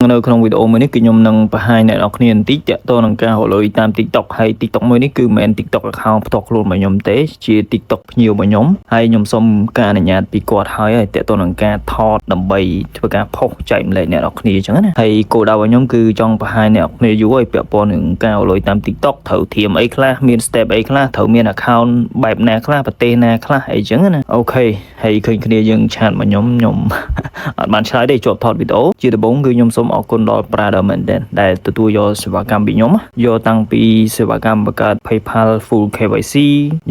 នៅក្នុងវីដេអូមួយនេះគឺខ្ញុំនឹងបង្ហាញអ្នកនរគ្នាបន្តិចទាក់ទងនឹងការរលួយតាម TikTok ហើយ TikTok មួយនេះគឺមិនមែន TikTok account ផ្ទាល់ខ្លួនរបស់ខ្ញុំទេជា TikTok ភ្ញៀវរបស់ខ្ញុំហើយខ្ញុំសូមការអនុញ្ញាតពីគាត់ហើយទាក់ទងនឹងការថតដើម្បីធ្វើការផុសចែកម្លែកអ្នកនរគ្នាអញ្ចឹងណាហើយគោលដៅរបស់ខ្ញុំគឺចង់បង្ហាញអ្នកនរគ្នាយូរហើយពាក់ព័ន្ធនឹងការរលួយតាម TikTok ត្រូវធៀមអីខ្លះមាន step អីខ្លះត្រូវមាន account បែបណាខ្លះប្រទេសណាខ្លះអីចឹងណាអូខេហើយឃើញគ្នាយើងឆាតមកខ្ញុំអត់បានឆ្លើយទេជាប់ថតវីដេអូជាដំបូងគឺខ្ញុំសូមអរគុណដល់ Prada មែនទែនដែលទទួលយកសេវាកម្មពីខ្ញុំយកតាំងពីសេវាកម្មបង្កើត PayPal Full KYC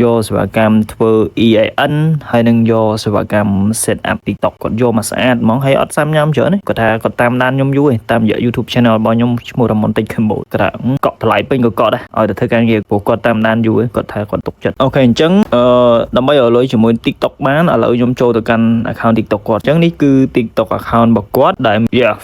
យកសេវាកម្មធ្វើ EIN ហើយនឹងយកសេវាកម្ម set up TikTok គាត់យកមកស្អាតហ្មងហើយអត់សាំញ៉ាំច្រើនទេគាត់ថាគាត់តាមដានខ្ញុំយូរឯងតាមរយៈ YouTube channel របស់ខ្ញុំឈ្មោះ Ramontic Cambodia គាត់ថាកក់ថ្លៃពេញក៏កក់ដែរឲ្យតែធ្វើការងារព្រោះគាត់តាមដានយូរឯងគាត់ថាគាត់ទុកចិត្តអូខេអញ្ចឹងដើម្បីឲ្យលុយជាមួយ TikTok បានឥឡូវខ្ញុំចូលទៅកាន់ account TikTok គាត់អញ្ចឹងនេះគឺ TikTok account របស់គាត់ដែល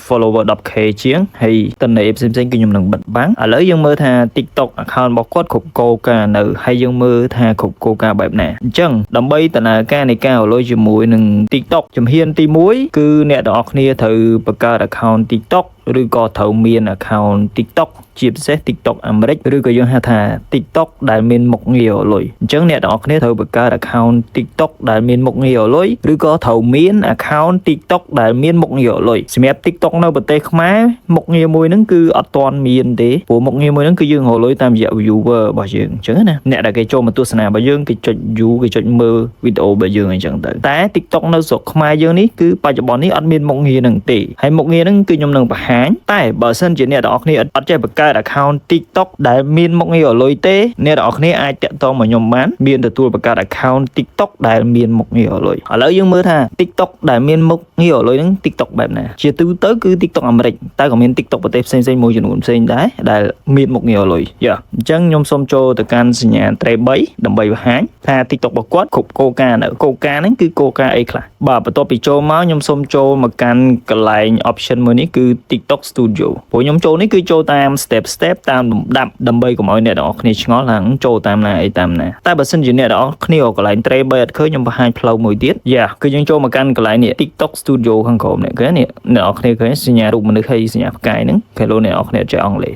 follower 10k ជាងហើយតន័យផ្សេងៗគឺខ្ញុំនឹងបិទបាំងឥឡូវយើងមើលថា TikTok account របស់គាត់គ្រប់គោលការណ៍នៅហើយយើងមើលថាគ្រប់គោលការណ៍បែបណាអញ្ចឹងដើម្បីដំណើរការនៃការរលួយជាមួយនឹង TikTok ជំហានទី1គឺអ្នកទាំងអស់គ្នាត្រូវបង្កើត account TikTok ឬក៏ត្រូវមាន account TikTok ជាពិសេស TikTok អាមេរិកឬក៏យើងហៅថា TikTok ដែលមានមុខងាររលួយអញ្ចឹងអ្នកទាំងអស់គ្នាត្រូវបង្កើត account TikTok ដែលមានមុខងាររលួយឬក៏ត្រូវមាន account TikTok ដែលមានមុខងាររលួយសម្រាប់ TikTok នៅប្រទេសខ្មែរមុខងារមួយហ្នឹងគឺអត់ទាន់មានទេព្រោះមុខងារមួយហ្នឹងគឺយើងរលួយតាមរយៈ viewer របស់យើងអញ្ចឹងណាអ្នកដែលគេចូលមកទស្សនារបស់យើងគេចុច view គេចុចមើលវីដេអូរបស់យើងអញ្ចឹងទៅតែ TikTok នៅស្រុកខ្មែរយើងនេះគឺបច្ចុប្បន្ននេះអត់មានមុខងារហ្នឹងទេហើយមុខងារហ្នឹងគឺខ្ញុំនឹងបង្ហាញតែបើសិនជាអ្នកទាំងអស់គ្នាអត់ចេះបង្កើត account TikTok ដែលមានមុខងាររលួយទេអ្នកទាំងអស់គ្នាអាចតាក់ទងមកខ្ញុំបានមានទទួលបង្កើត account TikTok ដែលមានមុខងាររលួយឥឡូវយើងមើលថា TikTok ដែលមានមុខងាររលួយហ្នឹង TikTok បែបណាជាទូទៅគឺ TikTok អាមេរិកតែក៏មាន TikTok ប្រទេសផ្សេងៗមួយចំនួនផ្សេងដែរដែលមានមុខងាររលួយអញ្ចឹងខ្ញុំសូមចូលទៅកាន់សញ្ញាត្រី3ដើម្បីបង្ហាញថា TikTok របស់គាត់គ្រប់គោលការណ៍នៅគោលការណ៍ហ្នឹងគឺគោលការណ៍អីខ្លះបាទបន្ទាប់ពីចូលមកខ្ញុំសូមចូលមកកាន់កន្លែង option មួយនេះគឺ TikTok Studio ព្រោះខ្ញុំចូលនេះគឺចូលតាម step តាមលំដាប់ដើម្បីកុំឲ្យអ្នកទាំងអស់គ្នាឆ្ងល់ថាចូលតាមណាអីតាមណាតែបើសិនជាអ្នកទាំងអស់គ្នាកន្លែង tray 3អត់ឃើញខ្ញុំបង្ហាញផ្លូវមួយទៀតគឺយើងចូលមកកាន់កន្លែងនេះ TikTok Studio ខាងក្រោមនេះគេនេះអ្នកទាំងអស់គ្នាឃើញសញ្ញារូបមនុស្សហើយសញ្ញាផ្កាយហ្នឹងគេលោកអ្នកទាំងអស់គ្នាចេះអង់គ្លេស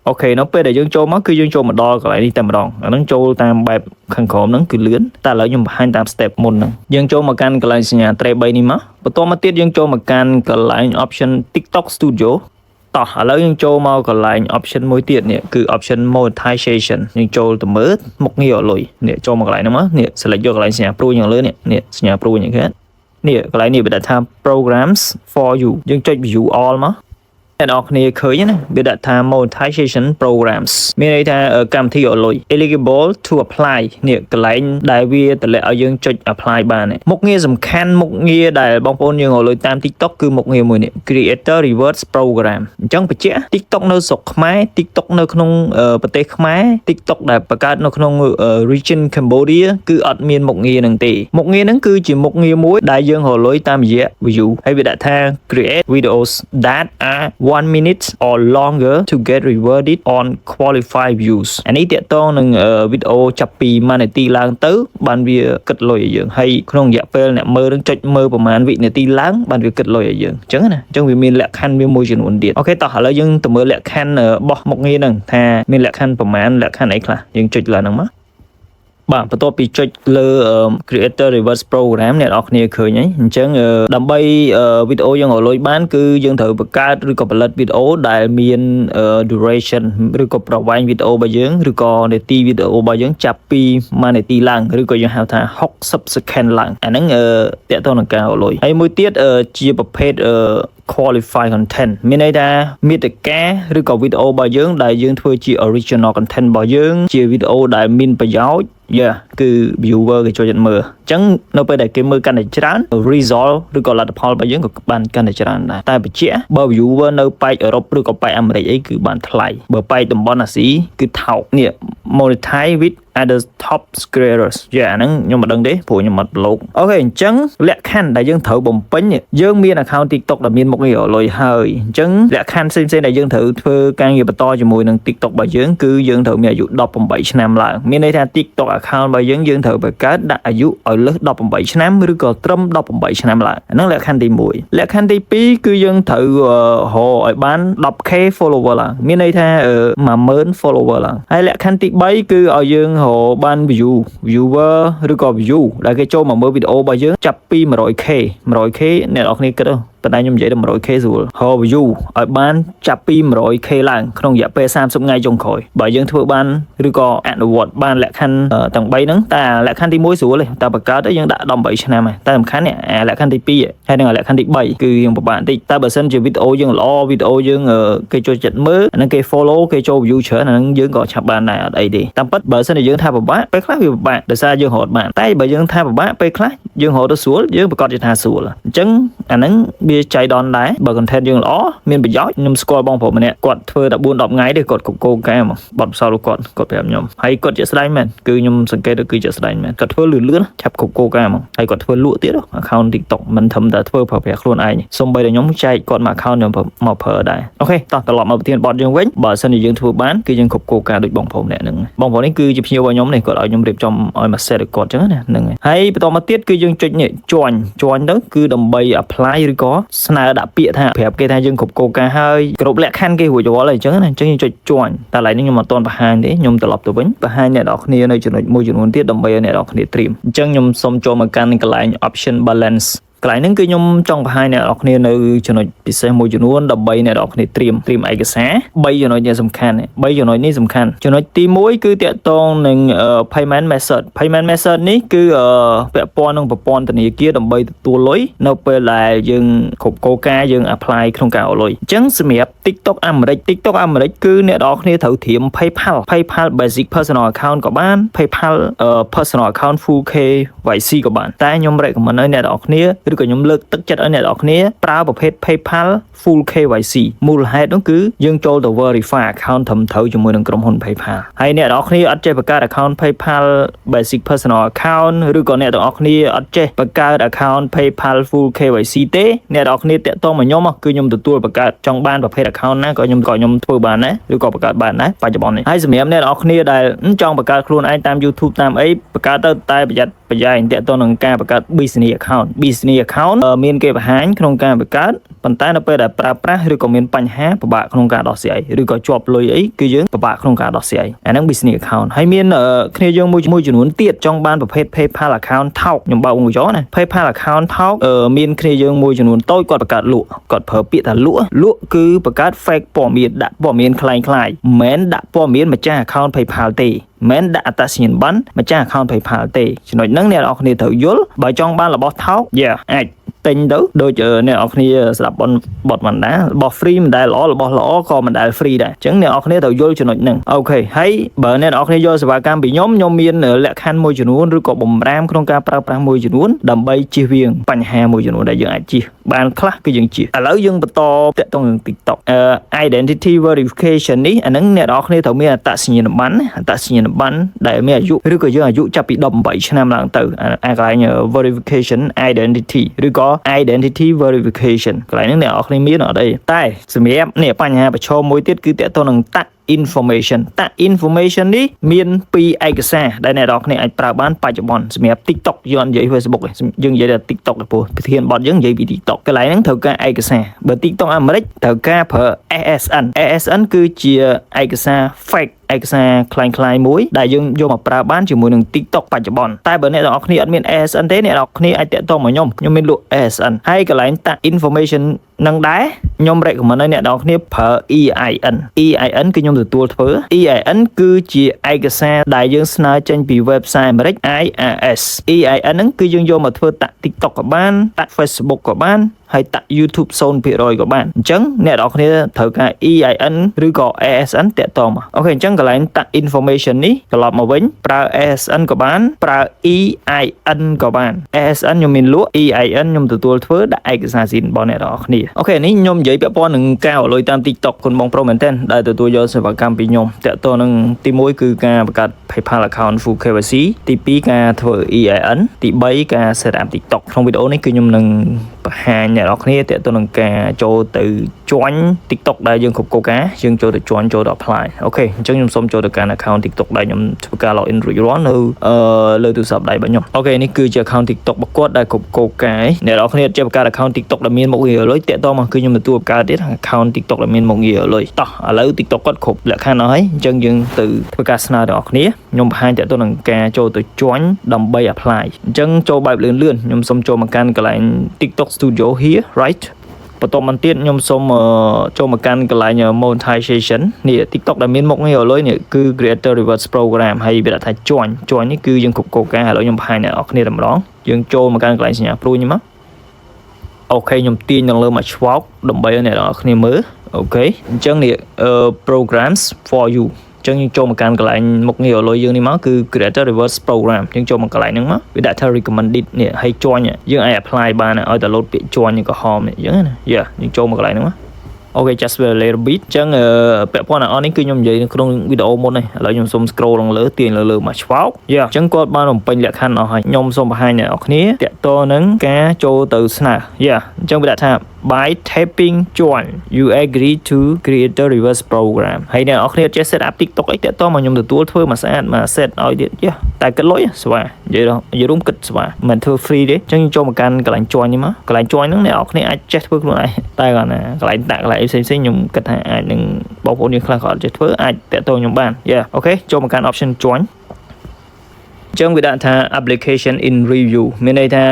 អូខេនៅពេលដែលយើងចូលមកគឺយើងចូលមកដល់កន្លែងនេះតែម្ដងអាហ្នឹងចូលតាមបែបខាងក្រោមហ្នឹងគឺលឿនតែឥឡូវខ្ញុំបង្ហាញតាម step មុនហ្នឹងយើងចូលមកកាន់កន្លែងសញ្ញា tray 3នេះមកបន្ទាប់មកទៀតយើងចូលមកកាន់កន្លែង option TikTok Studioតោះឥឡូវយើងចូលមកកន្លែង option មួយទៀតនេះគឺ option monetization យើងចូលទៅមើលមុខងាររលួយនេះចូលមកកន្លែងហ្នឹងមកនេះ select យកកន្លែងសញ្ញាព្រួយយ៉ាងលើនេះសញ្ញាព្រួយយ៉ាងគេនេះកន្លែងនេះវាដាក់ថា programs for you យើងចុច view all មកអ្នកនរគ្នាឃើញណាវាដាក់ថា monetization programs មានន័យថាកម្មវិធីរលួយ eligible to apply នេះកន្លែងដែលវាតម្លាក់ឲ្យយើងចុច apply បានមុខងារសំខាន់មុខងារដែលបងប្អូនយើងរលួយតាម TikTok គឺមុខងារមួយនេះ creator rewards program អញ្ចឹងបញ្ជាក់ TikTok នៅស្រុកខ្មែរ TikTok នៅក្នុងប្រទេសខ្មែរ TikTok ដែលបង្កើតនៅក្នុង region Cambodia គឺអត់មានមុខងារហ្នឹងទេមុខងារហ្នឹងគឺជាមុខងារមួយដែលយើងរលួយតាមរយៈ view ហើយវាដាក់ថា create videos that are 1 minute or longer to get rewarded on qualified views អានេះតាក់ទងនឹងវីដេអូចាប់ពី1នាទីឡើងទៅបានវាគិតលុយឲ្យយើងហើយក្នុងរយៈពេលអ្នកមើលនឹងចុចមើលប្រហែលវិនាទីឡើងបានវាគិតលុយឲ្យយើងអញ្ចឹងណាអញ្ចឹងវាមានលក្ខខណ្ឌវាមួយចំនួនទៀតអូខេតោះឥឡូវយើងទៅមើលលក្ខខណ្ឌរបស់មុខងារហ្នឹងថាមានលក្ខខណ្ឌប្រហែលលក្ខខណ្ឌអីខ្លះយើងចុចលើហ្នឹងមកបាទបន្ទាប់ពីចុចលើ creator rewards program អ្នកនរគ្នាឃើញហើយអញ្ចឹងដើម្បីវីដេអូយើងរលួយបានគឺយើងត្រូវបង្កើតឬក៏ផលិតវីដេអូដែលមាន duration ឬក៏ប្រវែងវីដេអូរបស់យើងឬក៏នាទីវីដេអូរបស់យើងចាប់ពី1នាទីឡើងឬក៏យើងហៅថា60 second ឡើងអាហ្នឹងតាក់ទងនឹងការរលួយហើយមួយទៀតជាប្រភេទqualify content មានន័យថាមាតិកាឬក៏វីដេអូរបស់យើងដែលយើងធ្វើជា original content របស់យើងជាវីដេអូដែលមានប្រយោជន៍គឺ viewer គេចូលចិត្តមើលអញ្ចឹងនៅពេលដែលគេមើលកាន់តែច្រើន result ឬក៏លទ្ធផលរបស់យើងក៏បានកាន់តែច្រើនដែរតែបញ្ជាក់បើ viewer នៅប៉ែកអឺរ៉ុបឬក៏ប៉ែកអាមេរិកអីគឺបានថ្លៃបើប៉ែកតំបន់អាស៊ីគឺថោកនេះ monetize with other top creators អាហ្នឹងខ្ញុំមិនដឹងទេព្រោះខ្ញុំអត់ប្លុកអូខេអញ្ចឹងលក្ខខណ្ឌដែលយើងត្រូវបំពេញយើងមាន account TikTok ដែលមានមុខងាររលុយហើយអញ្ចឹងលក្ខខណ្ឌផ្សេងៗដែលយើងត្រូវធ្វើការងារបន្តជាមួយនឹង TikTok របស់យើងគឺយើងត្រូវមានអាយុ18ឆ្នាំឡើងមានន័យថា TikTok account របស់យើងត្រូវបង្កើតដាក់អាយុឲ្យលើស18ឆ្នាំឬក៏ត្រឹម18ឆ្នាំឡើងអាហ្នឹងលក្ខខណ្ឌទី1លក្ខខណ្ឌទី2គឺយើងត្រូវរកឲ្យបាន 10k follower ឡើងមានន័យថា10000 follower ឡើងហើយលក្ខខណ្ឌទី3គឺឲ្យយើងរកបាន viewer ឬក៏ view ដែលគេចូលមកមើលវីដេអូរបស់យើងចាប់ពី 100k អ្នកនរគ្នាគិតទៅប៉ុន្តែខ្ញុំនិយាយទៅ 100k ស្រួល view ឲ្យបានចាប់ពី 100k ឡើងក្នុងរយៈពេល30ថ្ងៃចុងក្រោយបើយើងធ្វើបានឬក៏អនុវត្តបានលក្ខខណ្ឌទាំង3ហ្នឹងតែលក្ខខណ្ឌទី1ស្រួលទេតែបង្កើតទៅយើងដាក់18ឆ្នាំហើយតែសំខាន់នេះលក្ខខណ្ឌទី2ហើយនឹងលក្ខខណ្ឌទី3គឺយើងពិបាកបន្តិចតែបើសិនជាវីដេអូយើងល្អវីដេអូយើងគេចូលចិត្តមើលអាហ្នឹងគេ follow គេចូល view ច្រើនអាហ្នឹងយើងក៏ឆាប់បានដែរអត់អីទេតាមពិតបើសិនជាយើងថាពិបាកពេលខ្លះវាពិបាកដោយសារយើងរត់បានតែបើយើងថាពិបាកពេលខ្លះយើងរត់ទៅស្រួលយើងប្រកាសជាថាស្រួលអញ្ចឹងអាហ្នឹងវាចៃដន្យដែរបើ content យើងល្អមានប្រយោជន៍ខ្ញុំស្គាល់បងប្រុសម្នាក់គាត់ធ្វើតែ 4-10 ថ្ងៃទេគាត់កោកែមកបត់ផ្សោតគាត់ប្រាប់ខ្ញុំហើយគាត់ជាក់ស្ដែងមែនគឺខ្ញុំសង្កេតទៅគឺជាក់ស្ដែងមែនគាត់ធ្វើលឿនឆាប់កោកែមកហើយគាត់ធ្វើលក់ទៀត account TikTok មិនធំតែធ្វើប្រើប្រាស់ខ្លួនឯងសូម្បីតែខ្ញុំចែកគាត់មក account ខ្ញុំមកប្រើដែរអូខេតោះត្រឡប់មកប្រធានបទយើងវិញបើសិនជាយើងធ្វើបានគឺយើងគ្រប់កោកែដូចបងប្រុសម្នាក់ហ្នឹងបងប្រុសនេះគឺជាភ្ញៀវរបស់ខ្ញុំនេះគាត់ឲ្យខ្ញុំរៀបចំឲ្យមក set គាត់អញ្ចឹងណាហ្នឹងហើយបន្តមកទៀតគឺយើងចុចនេះ join ទៅគឺដើម្បី apply ឬក៏ស្នើដាក់ពាក្យថាប្រាប់គេថាយើងគ្រប់កោការហើយគ្រប់លក្ខខណ្ឌគេរួចរាល់ហើយអញ្ចឹងណាអញ្ចឹងយើងចុច join តែឡើយនេះខ្ញុំអត់ទាន់បង្ហាញទេខ្ញុំត្រឡប់ទៅវិញបង្ហាញអ្នកនរគ្នានៅចំណុចមួយចំនួនទៀតដើម្បីឲ្យអ្នកនរគ្នាត្រៀមអញ្ចឹងខ្ញុំសូមចូលមកកាន់កន្លែង option balance កន្លែងហ្នឹងគឺខ្ញុំចង់បង្ហាញអ្នកនរគ្នានៅចំណុចពិសេសមួយចំនួនដើម្បីអ្នកនរគ្នាត្រៀមឯកសារ3ចំណុចនេះសំខាន់3ចំណុចនេះសំខាន់ចំណុចទី1គឺតាក់ទងនឹង payment method នេះគឺពាក់ព័ន្ធនឹងប្រព័ន្ធធនាគារដើម្បីទទួលលុយនៅពេលដែលយើងគ្រប់កោការយើង apply ក្នុងការអស់លុយអញ្ចឹងសម្រាប់ TikTok អាមេរិកគឺអ្នកនរគ្នាត្រូវត្រៀម PayPal basic personal account ក៏បាន PayPal personal account full KYC ក៏បានតែខ្ញុំ recommend ឲ្យអ្នកនរគ្នាឬក៏ខ្ញុំលើកទឹកចិត្តឲ្យអ្នកនរគ្នាប្រើប្រភេទ PayPal full KYC មូលហេតុនោះគឺយើងចូលទៅ verify account ត្រឹមត្រូវជាមួយនឹងក្រុមហ៊ុន PayPal ហើយអ្នកនរគ្នាអត់ចេះបង្កើត account PayPal basic personal account ឬក៏អ្នកនរគ្នាអត់ចេះបង្កើត account PayPal full KYC ទេអ្នកនរគ្នាតាក់ទងមកខ្ញុំគឺខ្ញុំទទួលបង្កើតចង់បានប្រភេទ account ណាក៏ខ្ញុំធ្វើបានដែរឬក៏បង្កើតបានដែរបច្ចុប្បន្ននេះហើយសម្រាប់អ្នកនរគ្នាដែលចង់បង្កើតខ្លួនឯងតាម YouTube តាមអីបង្កើតទៅតែប្រយ័ត្នប្រយែងតាក់ទងនឹងការបង្កើត business account មានគេបង្ហាញក្នុងការបង្កើតប៉ុន្តែនៅពេលដែលប្រើប្រាស់ឬក៏មានបញ្ហាពិបាកក្នុងការដោះស្រាយឬក៏ជាប់លុយអីគឺយើងពិបាកក្នុងការដោះស្រាយអាហ្នឹង business account ហើយមានគ្នាយើងមួយចំនួនទៀតចង់បានប្រភេទ PayPal account ថោកខ្ញុំបើកមួយចោណា PayPal account ថោកមានគ្នាយើងមួយចំនួនតូចគាត់បង្កើតលក់គាត់ប្រើពាក្យថាលក់គឺបង្កើត fake ព័ត៌មានដាក់ព័ត៌មានคล้ายៗមិនដាក់ព័ត៌មានម្ចាស់ account PayPal ទេមិនដាក់អត្តសញ្ញាណប័ណ្ណម្ចាស់ account PayPal ទេចំណុចហ្នឹងអ្នកនរគ្នាត្រូវយល់បើចង់បានរបស់ថោកអាចទិញទៅដូចអ្នកនរគ្នាស្ដាប់បទមិនដែររបស់ free មិនដែលល្អរបស់ល្អក៏មិនដែល free ដែរអញ្ចឹងអ្នកនរគ្នាត្រូវយល់ចំណុចហ្នឹងអូខេហើយបើអ្នកនរគ្នាយកសេវាកម្មពីខ្ញុំមានលក្ខខណ្ឌមួយចំនួនឬក៏បំរាមក្នុងការប្រើប្រាស់មួយចំនួនដើម្បីជៀសវាងបញ្ហាមួយចំនួនដែលយើងអាចជៀសបានខ្លះគឺយើងជៀសឥឡូវយើងបន្តតាក់ទងនឹង TikTok identity verification នេះអាហ្នឹងអ្នកនរគ្នាត្រូវមានអត្តសញ្ញាណប័ណ្ណដែលមានអាយុឬក៏យើងអាយុចាប់ពី18ឆ្នាំឡើងទៅអាកន្លែង verification identity ឬក៏ identity verification កន្លែងហ្នឹងអ្នកនរគ្នាមានអត់ទេតែសម្រាប់នេះបញ្ហាប្រឈមមួយទៀតគឺតាក់ទងនឹងតាក់ information នេះមាន2ឯកសារដែលអ្នកនរគ្នាអាចប្រើបានបច្ចុប្បន្នសម្រាប់ TikTok យើងអត់និយាយ Facebook ទេយើងនិយាយតែ TikTok ទេព្រោះប្រធានបទយើងនិយាយពី TikTok កន្លែងហ្នឹងត្រូវការឯកសារបើ TikTok អាមេរិកត្រូវការប្រើ ASN គឺជាឯកសារ fake ឯកសារคล้ายៗមួយដែលយើងយកមកប្រើបានជាមួយនឹង TikTok បច្ចុប្បន្នតែបើអ្នកនរគ្នាអត់មាន ASN ទេអ្នកនរគ្នាអាចតាក់ទងមកខ្ញុំមានលក់ ASN ហើយកន្លែងតាក់ information នឹងដែរខ្ញុំ recommend ឲ្យអ្នកនរគ្នាប្រើ EIN គឺខ្ញុំទទួលធ្វើ EIN គឺជាឯកសារដែលយើងស្នើចេញពី website អាមេរិក IRS EIN ហ្នឹងគឺយើងយកមកធ្វើតាក់ TikTok ក៏បានតាក់ Facebook ក៏បាន ហើយតាក់ YouTube 0%ក៏បានអញ្ចឹងអ្នកនរគ្នាត្រូវការ EIN ឬក៏ ASN តាក់ទងមកអូខេអញ្ចឹងកន្លែងតាក់ information នេះត្រឡប់មកវិញប្រើ ASN ក៏បានប្រើ EIN ក៏បាន ASN ខ្ញុំមានលក់ EIN ខ្ញុំទទួលធ្វើដាក់ឯកសារសិនរបស់អ្នកនរគ្នាអូខេនេះខ្ញុំនិយាយពាក់ព័ន្ធនឹងការលុយតាម TikTok គុណបងប្រុសមែនទែនដែលទទួលយកសេវាកម្មពីខ្ញុំតាក់ទងនឹងទី1គឺការបង្កើត PayPal account full KYC ទី2ការធ្វើ EIN ទី3ការ set up TikTok ក្នុងវីដេអូនេះគឺខ្ញុំនឹងបង្ហាញអ្នកនរគ្នាតាក់ទងនឹងការចូលទៅ join TikTok ដែលយើងគ្រប់គោលការណ៍យើងចូលទៅ join ចូលទៅ apply អូខេអញ្ចឹងខ្ញុំសូមចូលទៅកាន់ account TikTok ដែលខ្ញុំធ្វើការ login រួចរាល់នៅលើទូរស័ព្ទដៃរបស់ខ្ញុំអូខេនេះគឺជា account TikTok របស់គាត់ដែលគ្រប់គោលការណ៍អ្នកនរគ្នាចេះបង្កើត account TikTok ដែលមានមុខងារលុយតាក់ទងមកគឺខ្ញុំទទួលបង្កើតទៀត account TikTok ដែលមានមុខងារលុយតោះឥឡូវ TikTok គាត់គ្រប់លក្ខខណ្ឌអស់ហើយអញ្ចឹងយើងទៅធ្វើការស្នើដល់អ្នកគ្នាខ្ញុំបង្ហាញតាក់ទងនឹងការចូលទៅ join ដើម្បី apply អញ្ចឹងចូលបែបលឿនៗខ្ញុំសូមចូលមកកាន់កន្លែង TikTok Studio here right បន្ទាប់មកទៀតខ្ញុំសូមចូលមកកាន់កន្លែង monetization នេះ TikTok ដែលមានមុខងារលុយនេះគឺ Creator Rewards Program ហើយវាដាក់ថា join នេះគឺយើងគ្រប់គោលការណ៍ឥឡូវខ្ញុំបង្ហាញអ្នកនរគ្នាតែម្ដងយើងចូលមកកាន់កន្លែងសញ្ញាព្រួយនេះមកអូខេខ្ញុំទាញនៅលើមកឆ្វោកដើម្បីឲ្យអ្នកនរគ្នាមើលអូខេអញ្ចឹងនេះprograms for youអញ្ចឹងយើងចូលមកកាន់កន្លែងមុខងារលុយយើងនេះមកគឺ Creator Rewards Program យើងចូលមកកន្លែងហ្នឹងមកវាដាក់ថា recommended នេះហើយ join យើងអាច apply បានឲ្យតែ load ពាក្យ join នេះក៏ហមនេះអញ្ចឹងណាយើងចូលមកកន្លែងហ្នឹងមកអូខេ just a little bit អញ្ចឹងពាក់ព័ន្ធនឹងអស់នេះគឺខ្ញុំនិយាយនៅក្នុងវីដេអូមុននេះឥឡូវខ្ញុំសូម scroll ឡើងលើទាញលើមកឆ្វោកអញ្ចឹងគាត់បានបំពេញលក្ខខណ្ឌអស់ហើយខ្ញុំសូមបង្ហាញអ្នកនរគ្នាតាក់ទងនឹងការចូលទៅស្នើអញ្ចឹងវាដាក់ថា by tapping join you agree to Creator Rewards Program ហើយអ្នកនរគ្នាចេះ set up TikTok អីតាក់ទងមកខ្ញុំទទួលធ្វើមកស្អាតមក set ឲ្យទៀតតែគិតលុយស្វានិយាយរួមគិតស្វាមិនធ្វើ free ទេអញ្ចឹងចូលមកកាន់កន្លែង join នេះមកកន្លែង join ហ្នឹងអ្នកនរគ្នាអាចចេះធ្វើខ្លួនឯងតែគាត់ណាកន្លែងតាក់កន្លែងផ្សេងៗខ្ញុំគិតថាអាចនឹងបងប្អូនយើងខ្លះក៏អត់ចេះធ្វើអាចតាក់ទងខ្ញុំបានអូខេចូលមកកាន់ option join អញ្ចឹងវាដាក់ថា application in review មានន័យថា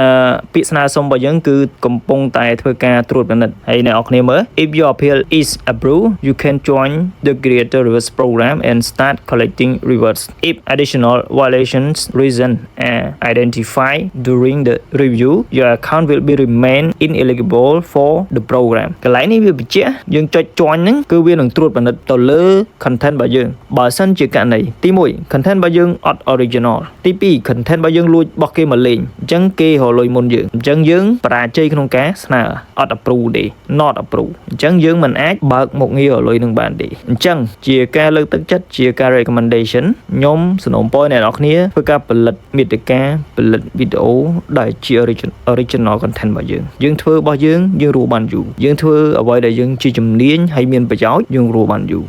ពាក្យស្នើសុំរបស់យើងគឺកំពុងតែធ្វើការត្រួតពិនិត្យហើយអ្នកនរគ្នាមើល if your appeal is approved you can join the Creator Rewards Program and start collecting rewards if additional violations reason are identified during the review your account will be remain ineligible for the program កន្លែងនេះវាបញ្ជាក់យើងចុច join ហ្នឹងគឺវានឹងត្រួតពិនិត្យទៅលើ content របស់យើងបើសិនជាករណីទី1 content របស់យើងអត់ originalទី2 content របស់យើងលួចបោះគេមកលេងអញ្ចឹងគេរលុយមុនយើងអញ្ចឹងយើងបរាជ័យក្នុងការស្នើអត់ approve ទេ not approve អញ្ចឹងយើងមិនអាចបើកមុខងាររលុយនឹងបានទេអញ្ចឹងជាការលើកទឹកចិត្តជាការ recommendation ខ្ញុំសនំពរអ្នកនរគ្នាធ្វើការផលិតមាតិកាផលិតវីដេអូដែលជា original content របស់យើងធ្វើរបស់យើងរស់បានយូរយើងធ្វើអ្វីដែលយើងជាជំនាញហើយមានប្រយោជន៍យើងរស់បានយូរ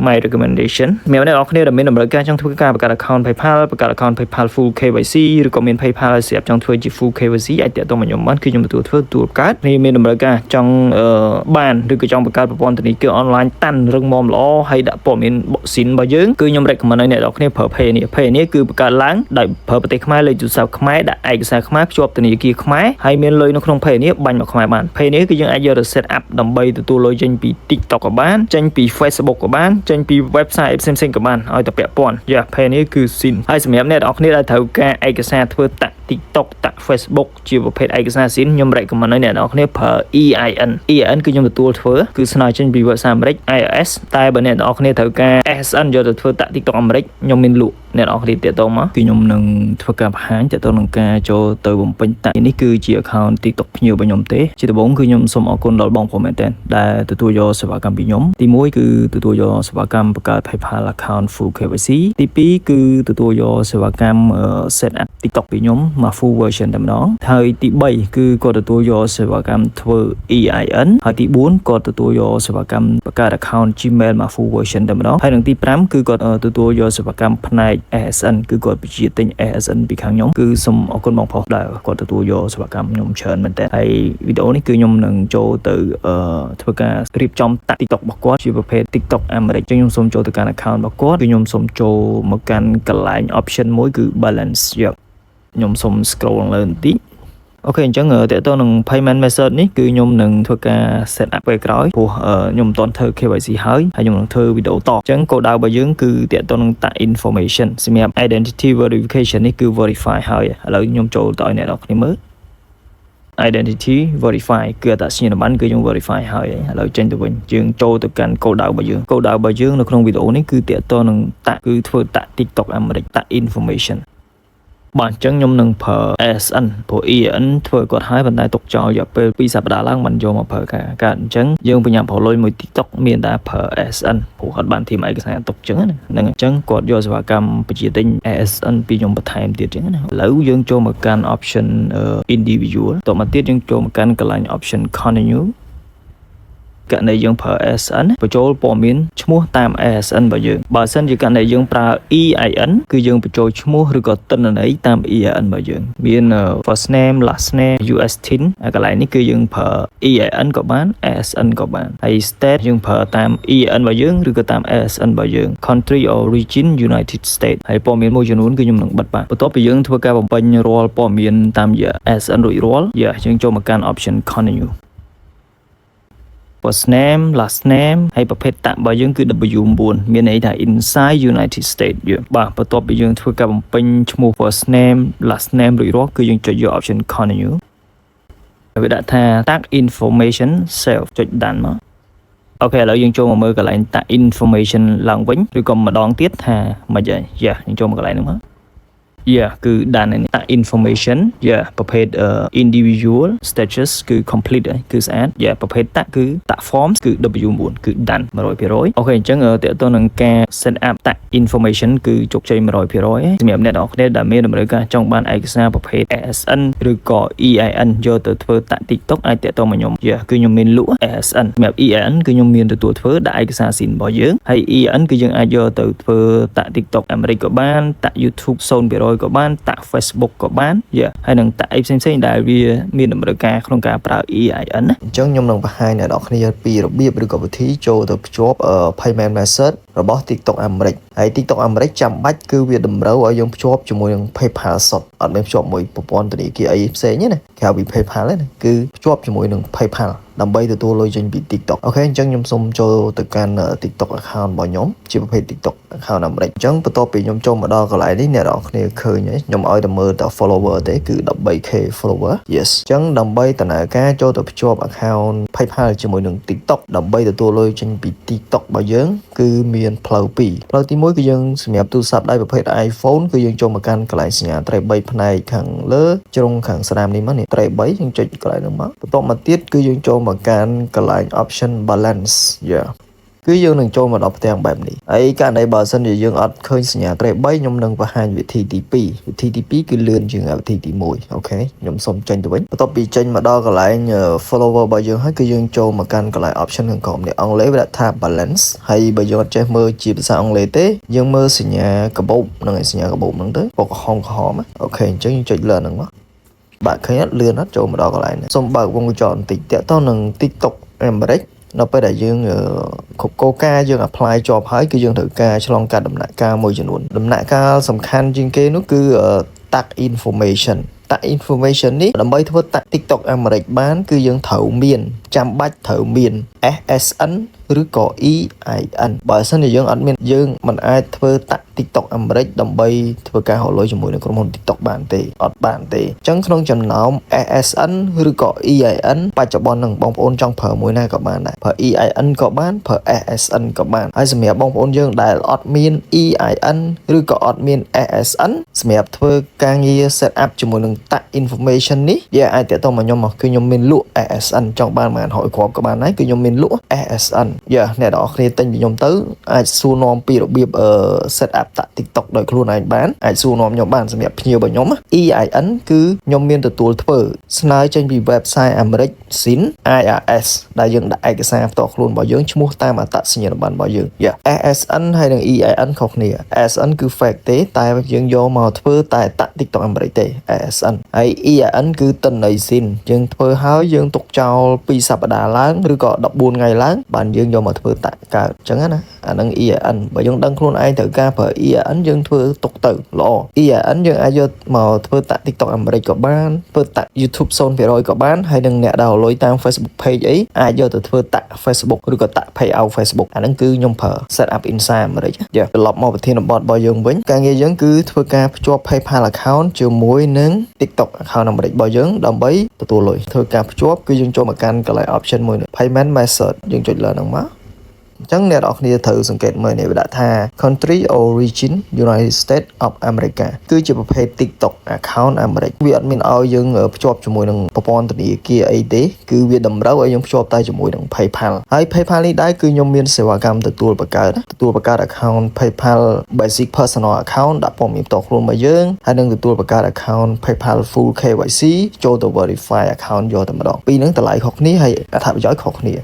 my recommendation មានអ្នកនរគ្នាដែលមានតម្រូវការចង់ធ្វើការបង្កើត account PayPal បង្កើត account PayPal full KYC ឬក៏មាន PayPal ឲ្យស្រាប់ចង់ធ្វើជា full KYC អាចតាក់ទងមកខ្ញុំបានគឺខ្ញុំទទួលកើតនេះមានតម្រូវការចង់បានឬក៏ចង់បង្កើតប្រព័ន្ធធនាគារ online តាន់រឹងមាំល្អហើយដាក់ព័ត៌មានបកស៊ីនរបស់យើងគឺខ្ញុំ recommend ឲ្យអ្នកនរគ្នាប្រើ Pay នេះគឺបង្កើតឡើងដោយប្រើប្រទេសខ្មែរលេខទូរស័ព្ទខ្មែរដាក់ឯកសារខ្មែរភ្ជាប់ធនាគារខ្មែរហើយមានលុយនៅក្នុង Pay នេះបាញ់មកខ្មែរបាន Pay នេះគឺយើងអាចយកទៅ set up ដើម្បីទទួលលុយចេញពី TikTok ក៏បានចេញពី Facebook ក៏បានចេញពី website ផ្សេងៗក៏បានឲ្យតែពាក់ព័ន្ធ Pay នេះគឺស៊ីនហើយសម្រាប់អ្នកនរគ្នាដែលត្រូវការឯកសារធ្វើតាក់ TikTok តាក់ Facebook ជាប្រភេទឯកសារស៊ីនខ្ញុំ recommend ឲ្យអ្នកនរគ្នាប្រើ EIN គឺខ្ញុំទទួលធ្វើគឺស្នើចេញពី website អាមេរិក iOS តែបើអ្នកនរគ្នាត្រូវការ ASN យកទៅធ្វើតាក់ TikTok អាមេរិកខ្ញុំមានលក់អ្នកនរគ្នាតាក់ទងមកគឺខ្ញុំនឹងធ្វើការបង្ហាញតាក់ទងនឹងការចូលទៅបំពេញតាក់នេះគឺជា account TikTok ភ្ញៀវរបស់ខ្ញុំទេជាដំបូងគឺខ្ញុំសូមអរគុណដល់បងប្អូនមែនទែនដែលទទួលយកសេវាកម្មពីខ្ញុំទី1គឺទទួលយកសេវាកម្មបង្កើត PayPal account full KYC ទី2គឺទទួលយកសេវាកម្ម set up TikTok ពីខ្ញុំមក full version តែម្ដងហើយទី3គឺគាត់ទទួលយកសេវាកម្មធ្វើ EIN ហើយទី4គាត់ទទួលយកសេវាកម្មបង្កើត account Gmail មក full version តែម្ដងហើយនឹងទី5គឺគាត់ទទួលយកសេវាកម្មផ្នែក ASN គឺគាត់បញ្ជាទិញ ASN ពីខាងខ្ញុំគឺសូមអរគុណបងប្អូនដែលគាត់ទទួលយកសេវាកម្មខ្ញុំច្រើនមែនតើហើយវីដេអូនេះគឺខ្ញុំនឹងចូលទៅធ្វើការរៀបចំតាក់ TikTok របស់គាត់ជាប្រភេទ TikTok អាមេរិកចឹងខ្ញុំសូមចូលទៅកាន់ account របស់គាត់គឺខ្ញុំសូមចូលមកកាន់កន្លែង option មួយគឺ balance ខ្ញុំសូម scroll ឡើងលើបន្តិចអូខេអញ្ចឹងតើតើនឹង payment method នេះគឺខ្ញុំនឹងធ្វើការ set up ពេលក្រោយព្រោះខ្ញុំមិនទាន់ធ្វើ KYC ហើយខ្ញុំនឹងធ្វើវីដេអូតអញ្ចឹងគោលដៅរបស់យើងគឺតើតើនឹងតាក់ information សម្រាប់ identity verification នេះគឺ verify ហើយឥឡូវខ្ញុំចូលទៅឲ្យអ្នកនរគ្នាមើល identity verify គឺអត្តសញ្ញាណប័ណ្ណគឺយើង verify ហើយឥឡូវចេញទៅវិញយើងចូលទៅកាន់គោលដៅរបស់យើងនៅក្នុងវីដេអូនេះគឺទាក់ទងនឹងតាក់គឺធ្វើតាក់ TikTok អាមេរិកតាក់ information បាទអញ្ចឹងខ្ញុំនឹងប្រើ ASN ព្រោះ EAN ធ្វើគាត់ហើយប៉ុន្តែទុកចោលរយៈពេល2សប្តាហ៍ឡើងមិនយកមកប្រើការអញ្ចឹងយើងបញ្ញាប់ប្រឡុយមួយ TikTok មានតែប្រើ ASN ព្រោះគាត់បានធីមឯកសារទុកអញ្ចឹងហ្នឹងអញ្ចឹងគាត់យកសេវាកម្មប្រជាទិញ ASN ពីខ្ញុំបន្ថែមទៀតអញ្ចឹងណាឥឡូវយើងចូលមកកាន់ option individual តមកទៀតយើងចូលមកកាន់កន្លែង option continue ករណីយើងប្រើ ASN បញ្ចូលព័ត៌មានឈ្មោះតាម ASN របស់យើងបើសិនជាករណីយើងប្រើ EIN គឺយើងបញ្ចូលឈ្មោះឬក៏ទិន្នន័យតាម EIN របស់យើងមាន first name last name US TIN កន្លែងនេះគឺយើងប្រើ EIN ក៏បាន ASN ក៏បានហើយ state យើងប្រើតាម EIN របស់យើងឬក៏តាម ASN របស់យើង country or region United States ហើយព័ត៌មានមួយចំនួនគឺខ្ញុំនឹងបិទបាទបន្ទាប់ពីយើងធ្វើការបំពេញរាល់ព័ត៌មានតាមរយៈ ASN រួចរាល់យើងចូលមកកាន់ option continue first name last name ហើយប្រភេទតាក់របស់យើងគឺ W9 មានន័យថា inside United States បាទបន្ទាប់ពីយើងធ្វើការបំពេញឈ្មោះ first name last name រួចរាល់គឺយើងចុចយក option continue វាដាក់ថាតាក់ information self ចុចដានមកអូខេឥឡូវយើងចូលមកមើលកន្លែងតាក់ information ឡើងវិញឬក៏ម្ដងទៀតថាមិនហើយយើងចូលមកកន្លែងហ្នឹងមកគឺដាននេះតា information ប្រភេទ individual status គឺ complete គឺស្អាតប្រភេទតាគឺតា forms គឺ W9 គឺដាន 100% អូខេអញ្ចឹងតើតើនឹងការ set up តា information គឺជោគជ័យ 100% សម្រាប់អ្នកនរគ្នាដែលមានតម្រូវការចង់បានឯកសារប្រភេទ ASN ឬក៏ EIN យកទៅធ្វើតា TikTok អាចតាក់ទងមកខ្ញុំគឺខ្ញុំមានលក់ ASN សម្រាប់ EIN គឺខ្ញុំមានទទួលធ្វើដាក់ឯកសារស៊ីនរបស់យើងហើយ EIN គឺយើងអាចយកទៅធ្វើតា TikTok អាមេរិកក៏បានតា YouTube 0% ក៏បានតាក់ Facebook ក៏បានហើយនឹងតាក់អីផ្សេងៗដែលវាមានតម្រូវការក្នុងការប្រើ EIN ណាអញ្ចឹងខ្ញុំនឹងបង្ហាញអ្នកនរគ្នាពីរបៀបឬក៏វិធីចូលទៅភ្ជាប់ payment method របស់ TikTok អាមេរិកហើយ TikTok អាមេរិកចាំបាច់គឺវាតម្រូវឲ្យយើងភ្ជាប់ជាមួយនឹង PayPal សុទ្ធអត់មានភ្ជាប់មួយប្រព័ន្ធធនាគារអីផ្សេងទេណាក្រៅពី PayPal ទេណាគឺភ្ជាប់ជាមួយនឹង PayPal ដើម្បីទទួលលុយចេញពី TikTok អូខេអញ្ចឹងខ្ញុំសូមចូលទៅកាន់ TikTok account របស់ខ្ញុំជាប្រភេទ TikTok account អាមេរិកអញ្ចឹងបន្ទាប់ពីខ្ញុំចូលមកដល់កន្លែងនេះអ្នកនរគ្នាឃើញហើយខ្ញុំឲ្យតែមើលតែ follower ទេគឺ 13k follower yes អញ្ចឹងដើម្បីដំណើរការចូលទៅភ្ជាប់ account PayPal ជាមួយនឹង TikTok ដើម្បីទទួលលុយចេញពី TikTok របស់យើងគឺមានផ្លូវពីរផ្លូវទី1គឺយើងសម្រាប់ទូរស័ព្ទដៃប្រភេទ iPhone គឺយើងចូលមកកាន់កន្លែងសញ្ញាត្រី3ផ្នែកខាងលើជ្រុងខាងស្ដាមនេះមកនេះត្រី3យើងចុចកន្លែងនោះមកបន្ទាប់មកទៀតគឺយើងចូលមកកាន់កន្លែង option balance គឺយើងនឹងចូលមកដល់ផ្ទាំងបែបនេះហើយករណីបើសិនជាយើងអត់ឃើញសញ្ញាត្រី3ខ្ញុំនឹងបង្ហាញវិធីទី2វិធីទី2គឺលឿនជាងវិធីទី1អូខេខ្ញុំសូមចេញទៅវិញបន្ទាប់ពីចេញមកដល់កន្លែង follower របស់យើងហើយគឺយើងចូលមកកាន់កន្លែង option ខាងក្រោមនេះអង់គ្លេសវាដាក់ថា balance ហើយបើយើងអត់ចេះមើលជាភាសាអង់គ្លេសទេយើងមើលសញ្ញាកាបូបហ្នឹងឯងសញ្ញាកាបូបហ្នឹងទៅពណ៌ក្រហមអូខេអញ្ចឹងយើងចុចលើហ្នឹងមកបាទឃើញអត់លឿនអត់ចូលមកដល់កន្លែងនេះសូមបើកវងកញ្ចក់បន្តិចតាក់ទងនឹង TikTok អាមេរិកនៅពេលដែលយើងគ្រប់គោលការណ៍យើង apply ជាប់ហើយគឺយើងត្រូវការឆ្លងកាត់ដំណាក់កាលមួយចំនួនដំណាក់កាលសំខាន់ជាងគេនោះគឺ tag information តាក់ information នេះដើម្បីធ្វើតាក់ TikTok អាមេរិកបានគឺយើងត្រូវមានចាំបាច់ត្រូវមាន ASN ឬក៏ EIN បើសិនជាយើងអត់មានយើងមិនអាចធ្វើតាក់ TikTok អាមេរិកដើម្បីធ្វើការរកលុយជាមួយនឹងក្រុមហ៊ុន TikTok បានទេអត់បានទេអញ្ចឹងក្នុងចំណោម ASN ឬក៏ EIN បច្ចុប្បន្ននឹងបងប្អូនចង់ប្រើមួយណាក៏បានដែរប្រើ EIN ក៏បានប្រើ ASN ក៏បានហើយសម្រាប់បងប្អូនយើងដែលអត់មាន EIN ឬក៏អត់មាន ASN សម្រាប់ធ្វើការងារ set up ជាមួយនឹងតាក់ information នេះយើងអាចតាក់ទងមកខ្ញុំមកគឺខ្ញុំមានលក់ ASN ចង់បាន100គ្រាប់ក៏បានដែរគឺខ្ញុំមានលក់ ASN អ្នកនរគ្នាទិញពីខ្ញុំទៅអាចសួរនាំពីរបៀបset up តាក់ TikTok ដោយខ្លួនឯងបានអាចសួរនាំខ្ញុំបានសម្រាប់ភ្ញៀវរបស់ខ្ញុំ EIN គឺខ្ញុំមានទទួលធ្វើស្នើចេញពី website អាមេរិក SIN IRS ដែលយើងដាក់ឯកសារផ្ទាល់ខ្លួនរបស់យើងឈ្មោះតាមអត្តសញ្ញាណប័ណ្ណរបស់យើង ASN ហើយនិង EIN ខុសគ្នា ASN គឺ fake ទេតែយើងយកមកធ្វើតែតាក់ TikTok អាមេរិកទេ ASN ហើយ EIN គឺទិន្នន័យ SIN យើងធ្វើហើយយើងទុកចោល2សប្តាហ៍ឡើងឬក៏14ថ្ងៃឡើងបានយើងយកមកធ្វើតាក់កើតអញ្ចឹងណា អានឹង EIN បើយើងដឹងខ្លួនឯងត្រូវការប្រើ EIN យើងធ្វើទុកទៅល្អ EIN យើងអាចយកមកធ្វើតាក់ TikTok អាមេរិកក៏បានធ្វើតាក់ YouTube 0% ក៏បានហើយនឹងអ្នកដែលលុយតាម Facebook page អីអាចយកទៅធ្វើតាក់ Facebook ឬក៏តាក់ payout Facebook អាហ្នឹងគឺខ្ញុំប្រើ set up Insa អាមេរិកត្រឡប់មកប្រធានបទរបស់យើងវិញការងារយើងគឺធ្វើការភ្ជាប់ PayPal account ជាមួយនឹង TikTok account អាមេរិករបស់យើងដើម្បីទទួលលុយធ្វើការភ្ជាប់គឺយើងចូលមកកាន់កន្លែង option មួយនេះ payment method យើងចុចលើហ្នឹងមកអញ្ចឹងអ្នកនរគ្នាត្រូវសង្កេតមើលនេះវាដាក់ថា country origin United States of America គឺជាប្រភេទ TikTok account អាមេរិកវាអត់មានឲ្យយើងភ្ជាប់ជាមួយនឹងប្រព័ន្ធធនាគារអីទេគឺវាតម្រូវឲ្យយើងភ្ជាប់តែជាមួយនឹង PayPal ហើយ PayPal នេះដែរគឺខ្ញុំមានសេវាកម្មទទួលបង្កើត account PayPal basic personal account ដាក់ព័ត៌មានផ្ទាល់ខ្លួនរបស់យើងហើយនឹងទទួលបង្កើត account PayPal full KYC ចូលទៅ verify account យកតែម្ដងពីរហ្នឹងតម្លៃខុសគ្នាហើយអត្ថប្រយោជន៍ខុសគ្នា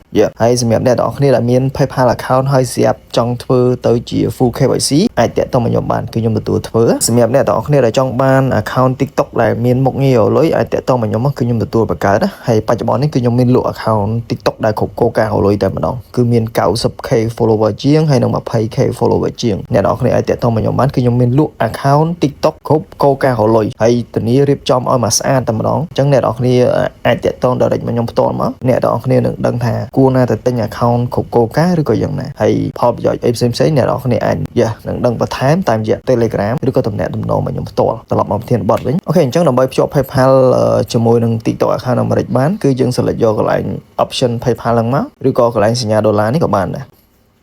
ហើយសម្រាប់អ្នកនរគ្នាដែលមាន PayPal account ហើយស្រាប់ចង់ធ្វើទៅជា full KYC អាចតាក់ទងមកខ្ញុំបានគឺខ្ញុំទទួលធ្វើសម្រាប់អ្នកទាំងអស់គ្នាដែលចង់បាន account TikTok ដែលមានមុខងាររលុយអាចតាក់ទងមកខ្ញុំគឺខ្ញុំទទួលបង្កើតហើយបច្ចុប្បន្ននេះគឺខ្ញុំមានលក់ account TikTok ដែលគ្រប់គោលការណ៍រលុយតែម្ដងគឺមាន 90k follower ជាងហើយនឹង 20k follower ជាងអ្នកទាំងអស់គ្នាអាចតាក់ទងមកខ្ញុំបានគឺខ្ញុំមានលក់ account TikTok គ្រប់គោលការណ៍រលុយហើយធានារៀបចំឲ្យមកស្អាតតែម្ដងអញ្ចឹងអ្នកទាំងអស់គ្នាអាចតាក់ទង direct មកខ្ញុំផ្ទាល់មកអ្នកទាំងអស់គ្នានឹងដឹងថាគួរណាទៅទិញ account គ្រប់គោលការណ៍ឬក៏យ៉ាងណាហើយផលប្រយោជន៍អីផ្សេងៗអ្នកនរគ្នាអាចនឹងដឹងបន្ថែមតាមរយៈ Telegram ឬក៏ទំនាក់ទំនងមកខ្ញុំផ្ទាល់ត្រឡប់មកប្រធានបទវិញអូខេអញ្ចឹងដើម្បីភ្ជាប់ PayPal ជាមួយនឹង TikTok account អាមេរិកបានគឺយើង select យកកន្លែង option PayPal ហ្នឹងមកឬក៏កន្លែងសញ្ញាដុល្លារនេះក៏បានដែរ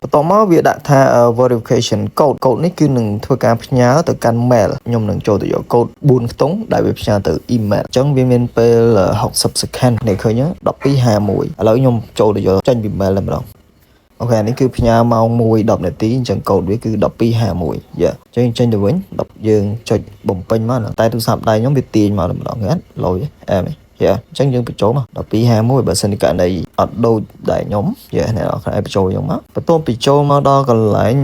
បន្ទាប់មកវាដាក់ថា verification code នេះគឺនឹងធ្វើការផ្ញើទៅកាន់ mail ខ្ញុំនឹងចូលទៅយក code 4ខ្ទង់ដែលវាផ្ញើទៅ email អញ្ចឹងវាមានពេល60 second នេះឃើញ12:51ឥឡូវខ្ញុំចូលទៅយកចេញពី mail តែម្ដងអូខេនេះគឺផ្ញើម៉ោង1:10នាទីអញ្ចឹងកូដវាគឺ12:51ចេញទៅវិញយើងចុចបំពេញមកតែទូរស័ព្ទដៃខ្ញុំវាទាញមកតែម្ដងហ្នឹងលុយអែមអញ្ចឹងយើងបញ្ចូលមក12:51បើសិនជាករណីអត់ដូចដែរខ្ញុំអ្នកនរគ្នាបញ្ចូលខ្ញុំមកបន្ទាប់ពីចូលមកដល់កន្លែង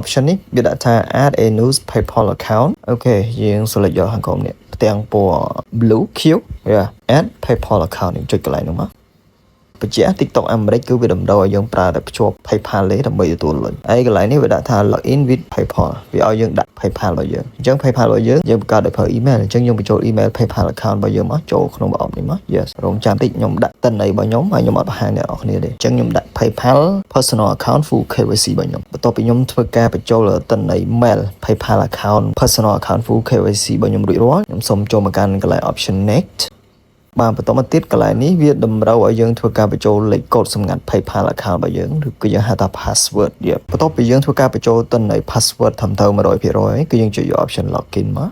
option នេះវាដាក់ថា add a new PayPal account អូខេយើង select យកខាងក្រោមនេះផ្ទាំងពណ៌ blue Q add PayPal account នេះចុចកន្លែងនោះមកបញ្ជាក់ TikTok អាមេរិកគឺវាតម្រូវឲ្យយើងប្រើតែភ្ជាប់ PayPal ទេដើម្បីទទួលលុយហើយកន្លែងនេះវាដាក់ថា login with PayPal វាឲ្យយើងដាក់ PayPal របស់យើងអញ្ចឹង PayPal របស់យើងបង្កើតដោយប្រើ email អញ្ចឹងយើងបញ្ចូល email PayPal account របស់យើងមកចូលក្នុងប្រអប់នេះមក yes រងចាំតិចខ្ញុំដាក់តិន័យរបស់ខ្ញុំហើយខ្ញុំអត់បង្ហាញអ្នកនរគ្នាទេអញ្ចឹងខ្ញុំដាក់ PayPal personal account full KYC របស់ខ្ញុំបន្ទាប់ពីខ្ញុំធ្វើការបញ្ចូលតិន័យ mail PayPal account personal account full KYC របស់ខ្ញុំរួចរាល់ខ្ញុំសូមចូលមកកាន់កន្លែង option nextបាទបន្តមកទៀតកន្លែងនេះវាតម្រូវឲ្យយើងធ្វើការបញ្ចូលលេខកូដសម្ងាត់ PayPal account របស់យើងឬក៏យើងហៅថា password បន្ទាប់ពីយើងធ្វើការបញ្ចូលតិន័យ password ត្រឹមត្រូវ 100% គឺយើងចុចយក option login មក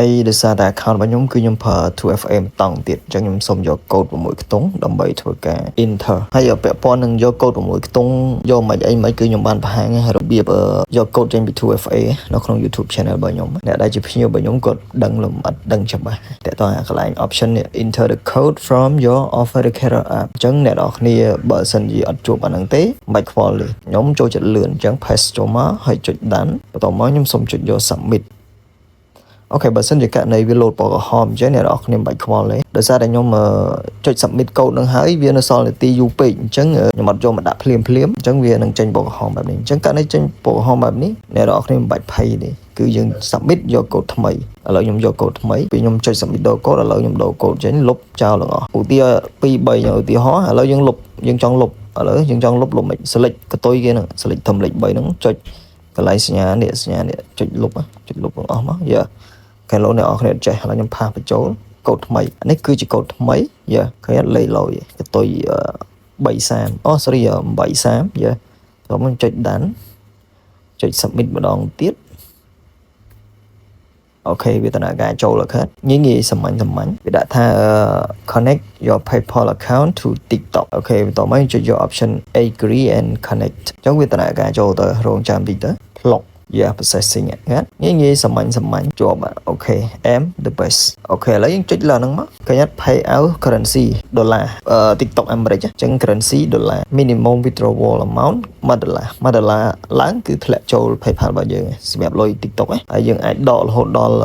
ហើយដោយសារតែ account របស់ខ្ញុំគឺខ្ញុំប្រើ 2FA តង់ទៀតអញ្ចឹងខ្ញុំសូមយកកូដ6ខ្ទង់ដើម្បីធ្វើការ enter ហើយពាក់ព័ន្ធនឹងយកកូដ6ខ្ទង់យកមិនអីមិនគឺខ្ញុំបានបង្ហាញរបៀបយកកូដចេញពី 2FA នៅក្នុង YouTube channel របស់ខ្ញុំអ្នកដែលជាភ្ញៀវរបស់ខ្ញុំគាត់ដឹងលម្អិតដឹងច្បាស់តែតើកន្លែង option នេះ enter the code from your authenticator app អញ្ចឹងអ្នកនរគ្នាបើសិនជាអត់ជួបអាហ្នឹងទេមិនខ្វល់ទេខ្ញុំចូលចិត្តលឿនអញ្ចឹង paste ចូលមកហើយចុច done បន្ទាប់មកខ្ញុំសូមចុចយក submitអូខេបើសិនជាករណីវាលោតពណ៌ក្រហមអញ្ចឹងអ្នកនរគ្នាមិនបាច់ខ្វល់ទេដោយសារតែខ្ញុំចុច submit code នឹងហើយវានៅសល់នាទីយូរពេកអញ្ចឹងខ្ញុំអត់យកមកដាក់ភ្លាមអញ្ចឹងវានឹងចេញពណ៌ក្រហមបែបនេះអញ្ចឹងករណីចេញពណ៌ក្រហមបែបនេះអ្នកនរគ្នាមិនបាច់ភ័យទេគឺយើង submit យកកូដថ្មីឥឡូវខ្ញុំយកកូដថ្មីពេលខ្ញុំចុច submit ដូរកូដឥឡូវខ្ញុំដូរកូដចេញលុបចោលទាំងអស់ឧទាហរណ៍2 3ឧទាហរណ៍ឥឡូវយើងលុបយើងចង់លុបឥឡូវយើងចង់លុបមិន select កតុយគេហ្នឹង select ធំលេខ3ហ្នឹងចុចកន្លែងសញ្ញានេះចុចលុបទាំងអស់មកគេលោកអ្នកអរគ្នាចេះឥឡូវខ្ញុំផាសបញ្ចូលកូដថ្មីនេះគឺជាកូដថ្មីឃើញលេខលុយកតុយ330 sorry 830ខ្ញុំចុចដានចុច submit ម្ដងទៀតអូខេវាដំណើរការចូលខិតងាយសាមញ្ញវាដាក់ថា connect your PayPal account to TikTok អូខេបន្តមកចុចយក option agree and connect អញ្ចឹងវាដំណើរការចូលទៅរងចាំតិចទៅ plug processing ងាយសាមញ្ញជាប់អូខេ am the best អូខេឥឡូវយើងចុចលើហ្នឹងមកឃើញអត់ pay out currency ដុល្លារTikTok អាមេរិកអញ្ចឹង currency ដុល្លារ minimum withdrawal amount 1 ដុល្លារឡើងគឺធ្លាក់ចូល PayPal របស់យើងសម្រាប់លុយ TikTok ហើយយើងអាចដករហូតដល់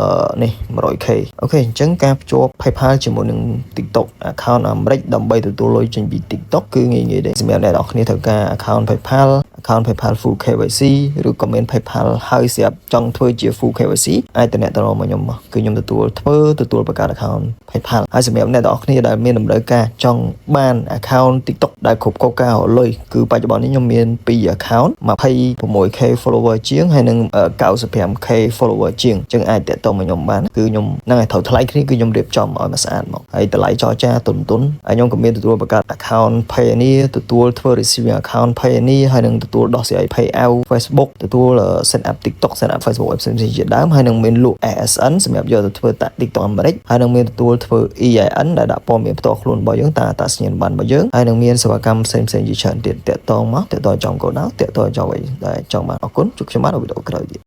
នេះ 100k អូខេអញ្ចឹងការភ្ជាប់ PayPal ជាមួយនឹង TikTok account អាមេរិកដើម្បីទទួលលុយចេញពី TikTok គឺងាយទេសម្រាប់អ្នកនរគ្នាត្រូវការ account PayPal account PayPal full KYC ឬក៏មាន PayPal ហើយស្រាប់ចង់ធ្វើជា full KYC អាចតំណែងមកខ្ញុំគឺខ្ញុំទទួលបង្កើត account PayPal ហើយសម្រាប់អ្នកទាំងអស់គ្នាដែលមានតម្រូវការចង់បាន account TikTok ដែលគ្រប់កលការលុយគឺបច្ចុប្បន្ននេះខ្ញុំមាន2 account 26k follower ជាងហើយនិង 95k follower ជាងអញ្ចឹងអាចតាក់ទងមកខ្ញុំបានគឺខ្ញុំនឹងឲ្យត្រូវថ្លៃគ្នាគឺខ្ញុំរៀបចំឲ្យមកស្អាតមកហើយតម្លៃចរចាទុនហើយខ្ញុំក៏មានទទួលបង្កើត account Payoneer ទទួលធ្វើ receiving account Payoneer ហើយនឹងទទួលដោះ CI Payout Facebook ទទួល set up TikTok set up Facebook ផ្សេងៗជាដើមហើយនឹងមានលក់ ASN សម្រាប់យកទៅធ្វើតាក់ TikTok អាមេរិកហើយនឹងមានទទួលធ្វើ EIN ដែលដាក់ព័ត៌មានផ្ទាល់ខ្លួនរបស់យើងតាអត្តសញ្ញាណប័ណ្ណរបស់យើងហើយនឹងមានសេវាកម្មផ្សេងៗជាច្រើនទៀតតាក់ទងចំគោលដៅតាក់ទងចង់អ្វីដែលចង់បានអរគុណជួបខ្ញុំបាននៅវីដេអូក្រោយទៀត